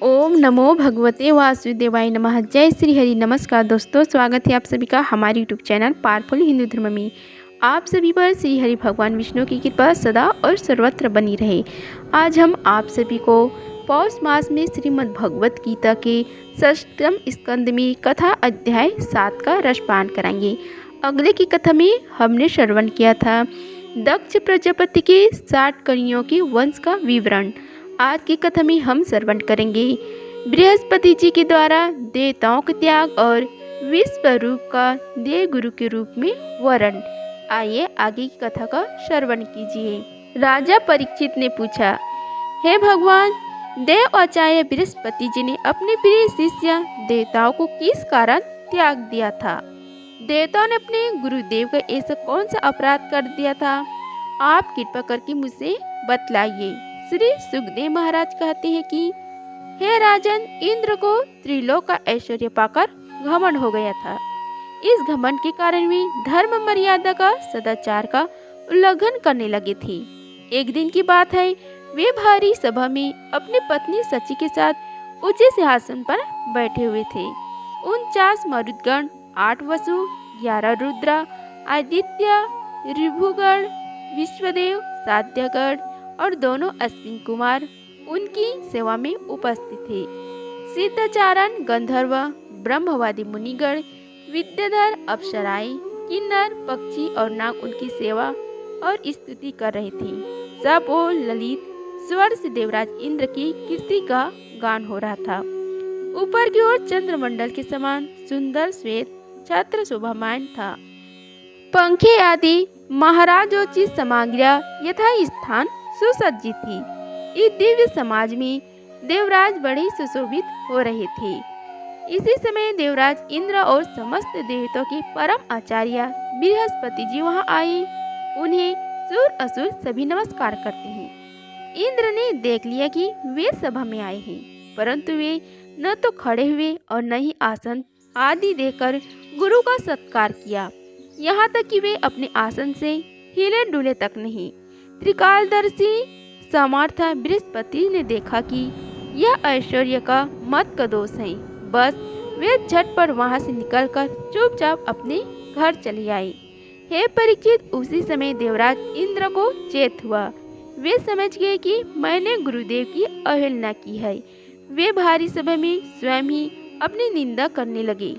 ओम नमो भगवते वासुदेवाय नमः। जय श्री हरि। नमस्कार दोस्तों, स्वागत है आप सभी का हमारे यूट्यूब चैनल पावरफुल हिंदू धर्म में। आप सभी पर श्री हरि भगवान विष्णु की कृपा सदा और सर्वत्र बनी रहे। आज हम आप सभी को पौष मास में श्रीमद् भगवत गीता के षष्ठम स्कंद में कथा अध्याय 7 का रसपान कराएंगे। अगले की कथा में हमने श्रवण किया था दक्ष प्रजापति के 60 कन्याओं के वंश का विवरण। आज की कथा में हम श्रवण करेंगे बृहस्पति जी के द्वारा देवताओं के त्याग और विश्वरूप का देव गुरु के रूप में वर्ण। आइए आगे की कथा का श्रवण कीजिए। राजा परीक्षित ने पूछा, हे भगवान, देव आचार्य बृहस्पति जी ने अपने प्रिय शिष्य देवताओं को किस कारण त्याग दिया था? देवताओं ने अपने गुरुदेव का ऐसा कौन सा अपराध कर दिया था? आप कृपा करके मुझसे बतलाइए। श्री सुखदेव महाराज कहते हैं कि हे राजन, इंद्र को त्रिलोक का ऐश्वर्य पाकर घमंड हो गया था। इस घमंड के कारण वे धर्म मर्यादा का सदाचार का उल्लंघन करने लगे थे। एक दिन की बात है, वे भारी सभा में अपनी पत्नी सची के साथ ऊंचे सिंहासन पर बैठे हुए थे। 49 मरुदगण, 8 वसु, 11 रुद्र, आदित्य, ऋभुगण, विश्वदेव, साध्यगण और दोनों अश्विन कुमार उनकी सेवा में उपस्थित थे। सिद्धाचारण, गंधर्व, ब्रह्मवादी मुनिगण, विद्याधर, अप्सराएं, किन्नर, पक्षी और नाग उनकी सेवा और स्तुति कर रहे थे। सब और ललित स्वर से देवराज इंद्र की कीर्ति का गान हो रहा था। ऊपर की ओर चंद्रमंडल के समान सुंदर श्वेत छत्र शोभामान था। पंखे आदि महाराजोचित सामग्रियां यथा स्थान सुसज्जित थी। इस दिव्य समाज में देवराज बड़े सुशोभित हो रहे थे। इसी समय देवराज इंद्र और समस्त देवताओं के परम आचार्य बृहस्पति जी वहां आए। उन्हें सुर असुर सभी नमस्कार करते हैं। इंद्र ने देख लिया कि वे सभा में आए हैं, परंतु वे न तो खड़े हुए और न ही आसन आदि देकर गुरु का सत्कार किया। यहाँ तक कि वे अपने आसन से हिले डुले तक नहीं। त्रिकालदर्शी समर्थ बृहस्पति ने देखा कि यह ऐश्वर्य का मत का दोष है। बस वे झटपट वहां से निकलकर चुपचाप अपने घर चले आए। हे परीक्षित, उसी समय देवराज इंद्र को चेत हुआ। वे समझ गए कि मैंने गुरुदेव की अवहेलना की है। वे भारी सभा में स्वयं ही अपनी निंदा करने लगे।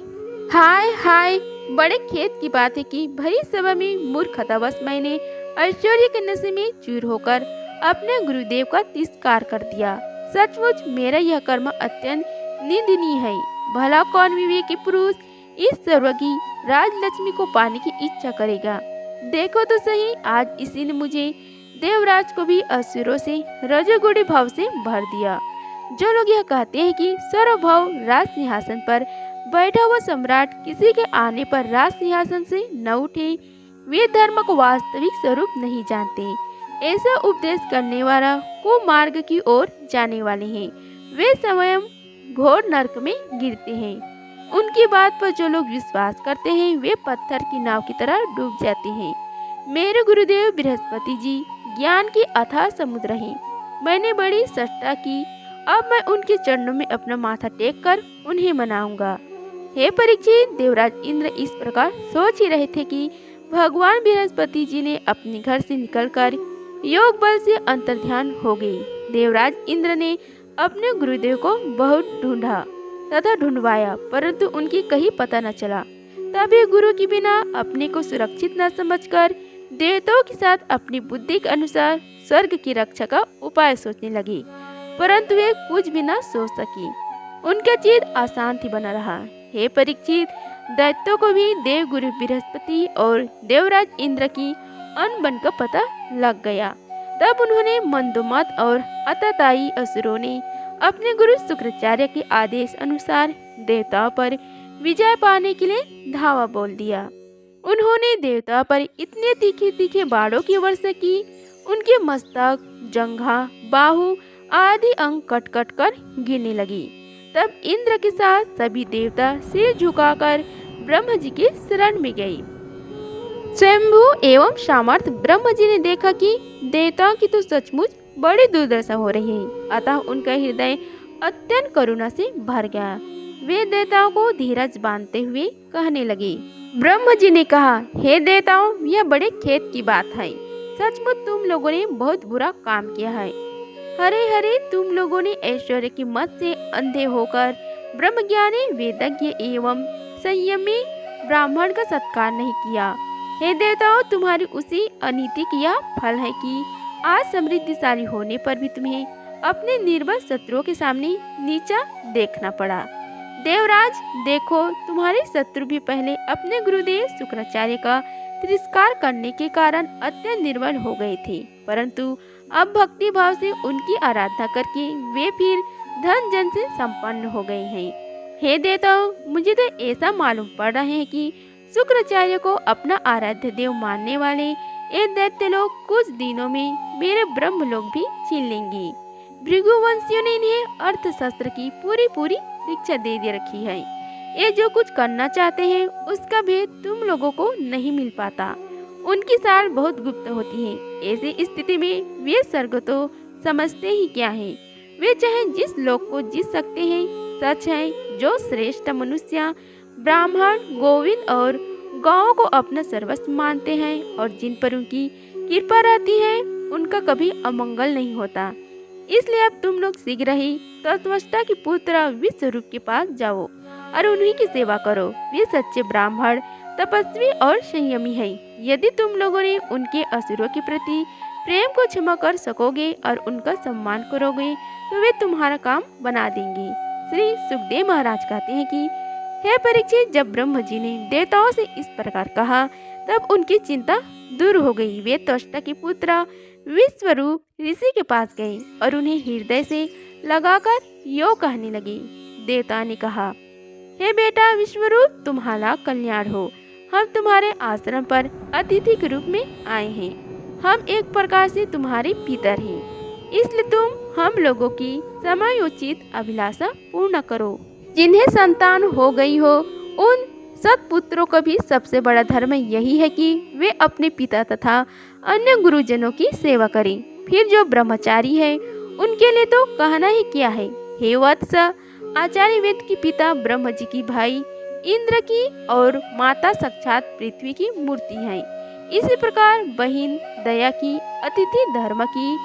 हाय हाय, बड़े खेद की बात है कि भरी सभा में मूर्खतावश मैंने ऐश्वर्य के नशे में चूर होकर अपने गुरुदेव का तिरस्कार कर दिया। सचमुच मेरा यह कर्म अत्यंत निंदनीय है। भला कौन विवेकी पुरुष इस सर्वज्ञ राजलक्ष्मी को पाने की इच्छा करेगा? देखो तो सही, आज इसी ने मुझे देवराज को भी असुरों से रजोगुणी भाव से भर दिया। जो लोग यह कहते हैं कि सर्वभव राज सिंहासन पर बैठा हुआ सम्राट किसी के आने पर राज सिंहासन से न उठे, वे धर्म को वास्तविक स्वरूप नहीं जानते। ऐसा उपदेश करने वाला कुमार्ग की ओर जाने वाले हैं। वे स्वयं घोर नरक में गिरते हैं। उनकी बात पर जो लोग विश्वास करते हैं, वे पत्थर की नाव की तरह डूब जाते हैं। मेरे गुरुदेव बृहस्पति जी ज्ञान की अथाह समुद्र हैं। मैंने बड़ी चेष्टा की, अब मैं उनके चरणों में अपना माथा टेक कर उन्हें मनाऊंगा। हे परीक्षित, देवराज इंद्र इस प्रकार सोच ही रहे थे कि भगवान बृहस्पति जी ने अपने घर से निकलकर योग बल से अंतर्ध्यान हो गई। देवराज इंद्र ने अपने गुरुदेव को बहुत ढूंढा तथा ढूंढवाया, परंतु उनकी कहीं पता न चला। तभी गुरु के बिना अपने को सुरक्षित न समझकर देवताओं के साथ अपनी बुद्धि के अनुसार स्वर्ग की रक्षा का उपाय सोचने लगे, परंतु वे कुछ भी न सोच सकी। उनका चित्त अशांत ही बना रहा। हे परीक्षित, दैत्यों को भी देव गुरु बृहस्पति और देवराज इंद्र की अनबन का पता लग गया। तब उन्होंने मंदोमत और अतताई असुरों ने अपने गुरु शुक्राचार्य के आदेश अनुसार देवताओं पर विजय पाने के लिए धावा बोल दिया। उन्होंने देवताओं पर इतने तीखे तीखे बाणों की वर्षा की, उनके मस्तक, जंघा, बाहु आदि अंग कट कट कर गिरने लगी। तब इंद्र के साथ सभी देवता सिर झुकाकर ब्रह्म जी के शरण में गए। स्वयंभू एवं सामर्थ ब्रह्म जी ने देखा कि देवताओं की तो सचमुच बड़ी दुर्दशा हो रही है, अतः उनका हृदय अत्यंत करुणा से भर गया। वे देवताओं को धीरज बांधते हुए कहने लगे। ब्रह्म जी ने कहा, हे देवताओं, यह बड़े खेद की बात है। सचमुच तुम लोगों ने बहुत बुरा काम किया है। हरे हरे तुम लोगों ने ऐश्वर्य की मत से अंधे होकर ब्रह्मज्ञानी वेदज्ञ एवं संयमी ब्राह्मण का सत्कार नहीं किया। हे देवताओं, तुम्हारी उसी अनीति की यह फल है कि आज समृद्धिशाली होने पर भी तुम्हें अपने निर्बल शत्रुओं के सामने नीचा देखना पड़ा। देवराज देखो, तुम्हारे शत्रु भी पहले अपने गुरुदेव शुक्राचार्य का तिरस्कार करने के कारण अत्यंत निर्बल हो गए थे, परंतु अब भक्ति भाव से उनकी आराधना करके वे फिर धन जन से संपन्न हो गए हैं। हे देवताओं, मुझे तो ऐसा मालूम पड़ रहा है कि शुक्राचार्य को अपना आराध्य देव मानने वाले ये दैत्य लोग कुछ दिनों में मेरे ब्रह्म लोग भी छीन लेंगे। भृगुवंशियों ने इन्हें अर्थशास्त्र की पूरी शिक्षा दे रखी है। ये जो कुछ करना चाहते हैं उसका भेद तुम लोगों को नहीं मिल पाता। उनकी चाल बहुत गुप्त होती है। ऐसी स्थिति में वे स्वर्ग तो समझते ही क्या है। वे चाहे जिस लोक को जीत सकते हैं। सच है, जो श्रेष्ठ मनुष्य ब्राह्मण, गोविंद और गांवों को अपना सर्वस्व मानते हैं और जिन पर उनकी कृपा रहती है, उनका कभी अमंगल नहीं होता। इसलिए अब तुम लोग शीघ्र ही तत्वष्टा के पुत्र विश्वरूप के पास जाओ और उन्हीं की सेवा करो। वे सच्चे ब्राह्मण, तपस्वी और संयमी है। यदि तुम लोगों ने उनके असुरों के प्रति प्रेम को क्षमा कर सकोगे और उनका सम्मान करोगे तो वे तुम्हारा काम बना देंगे। श्री सुखदेव महाराज कहते हैं कि हे परीक्षित, जब ब्रह्म जी ने देवताओं से इस प्रकार कहा तब उनकी चिंता दूर हो गई। वे त्वष्टा के पुत्र विश्वरूप ऋषि के पास गए और उन्हें हृदय से लगाकर यो कहने लगे। देवता ने कहा, हे बेटा विश्वरूप, तुम्हारा कल्याण हो। हम तुम्हारे आश्रम पर अतिथि के रूप में आए हैं। हम एक प्रकार से तुम्हारे पितर हैं, इसलिए तुम हम लोगों की समयोचित अभिलाषा पूर्ण करो। जिन्हें संतान हो गई हो उन सत्पुत्रों का भी सबसे बड़ा धर्म यही है कि वे अपने पिता तथा अन्य गुरुजनों की सेवा करें। फिर जो ब्रह्मचारी है उनके लिए तो कहना ही क्या है। हे वत्स, आचार्य वेद की पिता ब्रह्म जी की भाई इंद्र की और माता साक्षात पृथ्वी की मूर्ति है। इसी प्रकार बहिन दया की, अतिथि धर्म की,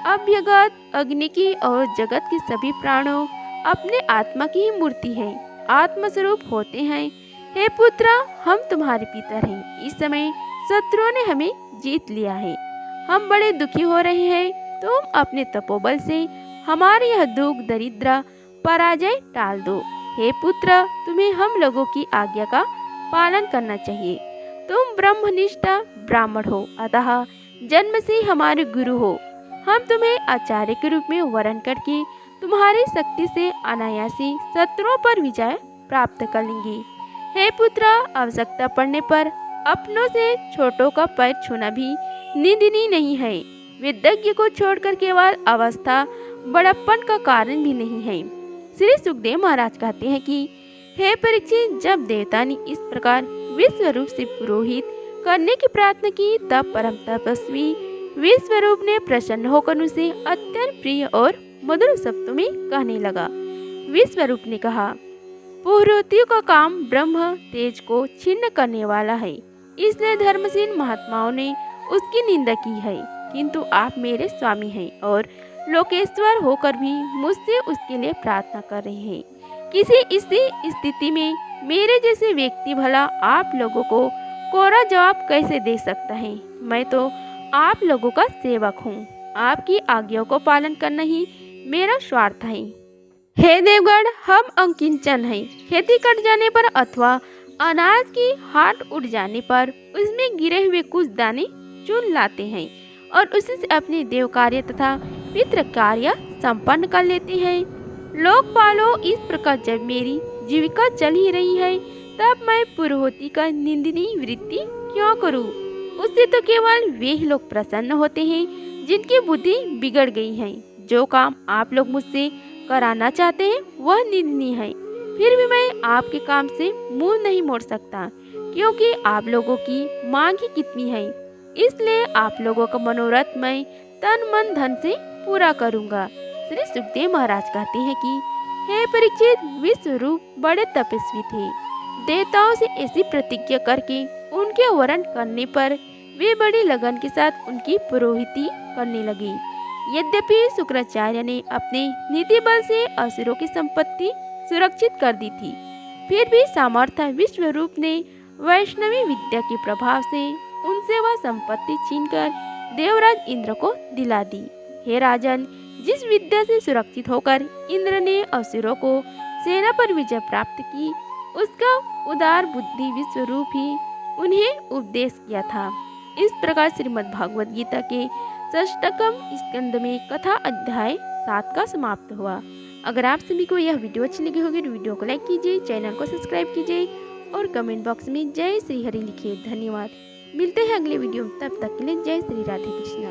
अभ्यगत अग्नि की और जगत के सभी प्राणों अपने आत्मा की मूर्ति है, आत्मस्वरूप होते हैं। हे पुत्र, हम तुम्हारे पितर हैं। इस समय शत्रुओं ने हमें जीत लिया है। हम बड़े दुखी हो रहे हैं। तुम अपने तपोबल से हमारे यह दुख दरिद्र पराजय टाल दो। हे पुत्र, तुम्हें हम लोगों की आज्ञा का पालन करना चाहिए। तुम ब्रह्मनिष्ठ ब्राह्मण हो, अतः जन्म से हमारे गुरु हो। हम तुम्हें आचार्य के रूप में वरण करके तुम्हारी शक्ति से अनायासी शत्रुओं पर विजय प्राप्त कर लेंगे। हे पुत्र, आवश्यकता पड़ने पर अपनों से छोटों का पैर छूना भी निंदनीय नहीं है। वेदज्ञ को छोड़कर केवल अवस्था बड़प्पन का कारण भी नहीं है। श्री सुखदेव महाराज कहते हैं कि हे परीक्षित, जब देवता ने इस प्रकार विश्वरूप से पुरोहित करने की प्रार्थना की तब परम तपस्वी विश्वरूप ने प्रसन्न होकर उसे अत्यंत प्रिय और मधुर शब्दों में कहने लगा। विश्वरूप ने कहा, पुरोहितों का काम ब्रह्म तेज को छिन्न करने वाला है, इसलिए धर्मशील महात्माओं ने उसकी निंदा की है। किंतु आप मेरे स्वामी हैं और लोकेश्वर होकर भी मुझसे उसके लिए प्रार्थना कर रहे हैं। किसी इसी स्थिति में मेरे जैसे व्यक्ति भला आप लोगों को कोरा जवाब कैसे दे सकता है। मैं तो आप लोगों का सेवक हूँ। आपकी आज्ञाओं को पालन करना ही मेरा स्वार्थ है। हे देवगण, हम अंकिंचन हैं। खेती कट जाने पर अथवा अनाज की हाट उड़ जाने पर उसमें गिरे हुए कुछ दाने चुन लाते हैं और उसी से अपने देव कार्य तथा पितृ कार्य संपन्न कर लेते हैं। लोकपालो, इस प्रकार जब मेरी जीविका चल ही रही है तब मैं पुरोहिती का निंदनीय वृत्ति क्यों करूं? उससे तो केवल वे ही लोग प्रसन्न होते हैं जिनकी बुद्धि बिगड़ गई है। जो काम आप लोग मुझसे कराना चाहते हैं वह निंदनीय है। फिर भी मैं आपके काम से मुंह नहीं मोड़ सकता, क्योंकि आप लोगों की मांग ही कितनी है। इसलिए आप लोगों का मनोरथ मैं तन मन धन से पूरा करूंगा। श्री सुखदेव महाराज कहते हैं कि हे परीक्षित, विश्वरूप बड़े तपस्वी थे। देवताओं से ऐसी प्रतिज्ञा करके उनके वरण करने पर वे बड़ी लगन के साथ उनकी पुरोहिती करने लगे। यद्यपि शुक्राचार्य ने अपने नीति बल से असुरों की संपत्ति सुरक्षित कर दी थी, फिर भी सामर्थ्य विश्वरूप ने वैष्णवी विद्या के प्रभाव से उनसे वह संपत्ति छीनकर देवराज इंद्र को दिला दी। हे राजन, जिस विद्या से सुरक्षित होकर इंद्र ने असुरों को सेना पर विजय प्राप्त की, उसका उदार बुद्धि विश्वरूप ही उन्हें उपदेश किया था। इस प्रकार श्रीमद् भागवत गीता के षष्ठम स्कंद में कथा अध्याय 7 का समाप्त हुआ। अगर आप सभी को यह वीडियो अच्छी लगी होगी तो वीडियो को लाइक कीजिए, चैनल को सब्सक्राइब कीजिए और कमेंट बॉक्स में जय श्री हरि लिखिए। धन्यवाद। मिलते हैं अगले वीडियो में, तब तक के लिए जय श्री राधे कृष्णा।